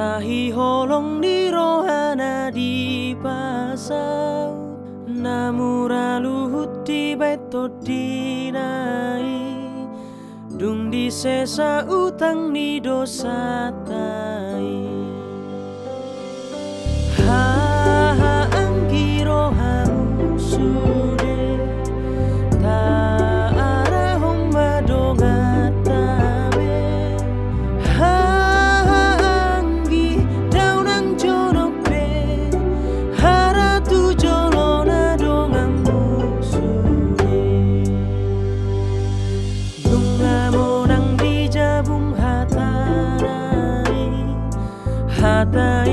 Tahi holong di rohana di pasau, namura luhut di beto dinai, dung di sesa utang di dosa tai. Ha anggi rohamu sude, ta arahum madonga tabe. Ha anggi daunang jonope, haratu jolona dongamu sude. Dunga monang di jabung hatanai, hata